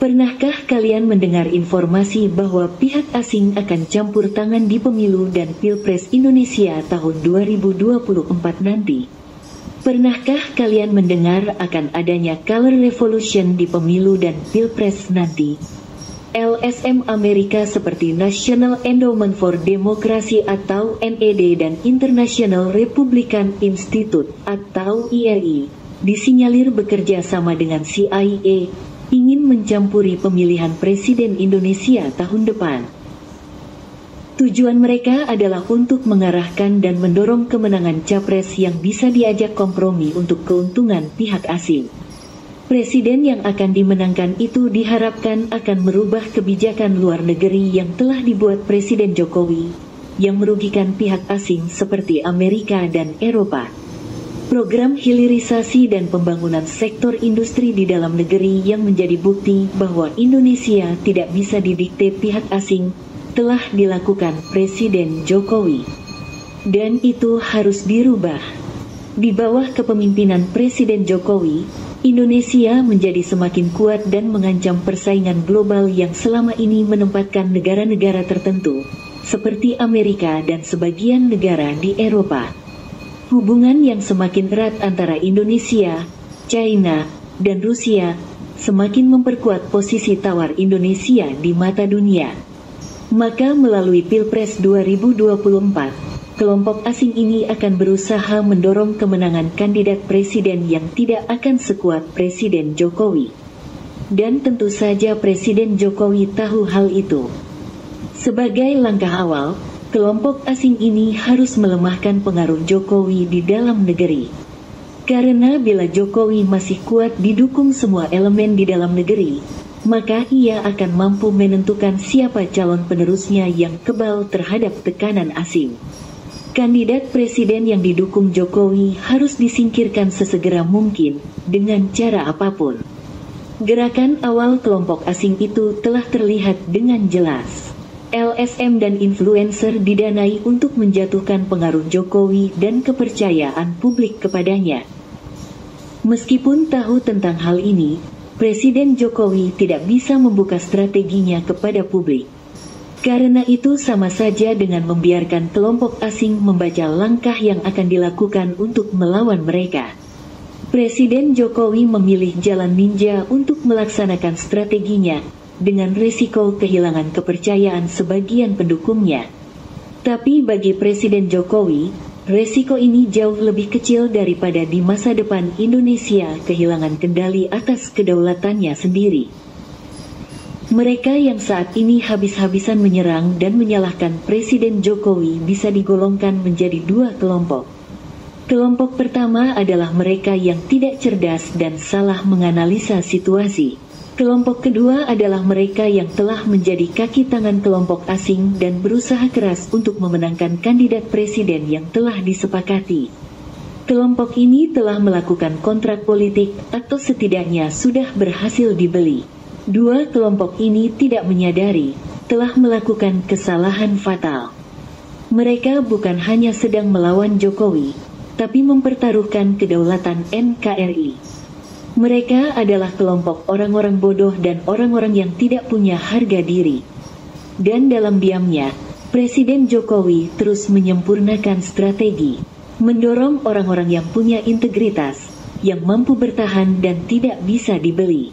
Pernahkah kalian mendengar informasi bahwa pihak asing akan campur tangan di pemilu dan Pilpres Indonesia tahun 2024 nanti? Pernahkah kalian mendengar akan adanya color revolution di pemilu dan Pilpres nanti? LSM Amerika seperti National Endowment for Democracy atau NED dan International Republican Institute atau IRI disinyalir bekerja sama dengan CIA ingin mencampuri pemilihan presiden Indonesia tahun depan. Tujuan mereka adalah untuk mengarahkan dan mendorong kemenangan capres yang bisa diajak kompromi untuk keuntungan pihak asing. Presiden yang akan dimenangkan itu diharapkan akan merubah kebijakan luar negeri yang telah dibuat Presiden Jokowi, yang merugikan pihak asing seperti Amerika dan Eropa. Program hilirisasi dan pembangunan sektor industri di dalam negeri yang menjadi bukti bahwa Indonesia tidak bisa didikte pihak asing, telah dilakukan Presiden Jokowi. Dan itu harus dirubah. Di bawah kepemimpinan Presiden Jokowi, Indonesia menjadi semakin kuat dan mengancam persaingan global yang selama ini menempatkan negara-negara tertentu, seperti Amerika dan sebagian negara di Eropa. Hubungan yang semakin erat antara Indonesia, China, dan Rusia semakin memperkuat posisi tawar Indonesia di mata dunia. Maka melalui Pilpres 2024, kelompok asing ini akan berusaha mendorong kemenangan kandidat presiden yang tidak akan sekuat Presiden Jokowi. Dan tentu saja Presiden Jokowi tahu hal itu. Sebagai langkah awal, kelompok asing ini harus melemahkan pengaruh Jokowi di dalam negeri. Karena bila Jokowi masih kuat didukung semua elemen di dalam negeri, maka ia akan mampu menentukan siapa calon penerusnya yang kebal terhadap tekanan asing. Kandidat presiden yang didukung Jokowi harus disingkirkan sesegera mungkin, dengan cara apapun. Gerakan awal kelompok asing itu telah terlihat dengan jelas. LSM dan influencer didanai untuk menjatuhkan pengaruh Jokowi dan kepercayaan publik kepadanya. Meskipun tahu tentang hal ini, Presiden Jokowi tidak bisa membuka strateginya kepada publik. Karena itu sama saja dengan membiarkan kelompok asing membaca langkah yang akan dilakukan untuk melawan mereka. Presiden Jokowi memilih jalan ninja untuk melaksanakan strateginya, dengan risiko kehilangan kepercayaan sebagian pendukungnya. Tapi bagi Presiden Jokowi, risiko ini jauh lebih kecil daripada di masa depan Indonesia kehilangan kendali atas kedaulatannya sendiri. Mereka yang saat ini habis-habisan menyerang dan menyalahkan Presiden Jokowi bisa digolongkan menjadi dua kelompok. Kelompok pertama adalah mereka yang tidak cerdas dan salah menganalisa situasi. Kelompok kedua adalah mereka yang telah menjadi kaki tangan kelompok asing dan berusaha keras untuk memenangkan kandidat presiden yang telah disepakati. Kelompok ini telah melakukan kontrak politik atau setidaknya sudah berhasil dibeli. Dua kelompok ini tidak menyadari, telah melakukan kesalahan fatal. Mereka bukan hanya sedang melawan Jokowi, tapi mempertaruhkan kedaulatan NKRI. Mereka adalah kelompok orang-orang bodoh dan orang-orang yang tidak punya harga diri. Dan dalam diamnya, Presiden Jokowi terus menyempurnakan strategi, mendorong orang-orang yang punya integritas, yang mampu bertahan dan tidak bisa dibeli.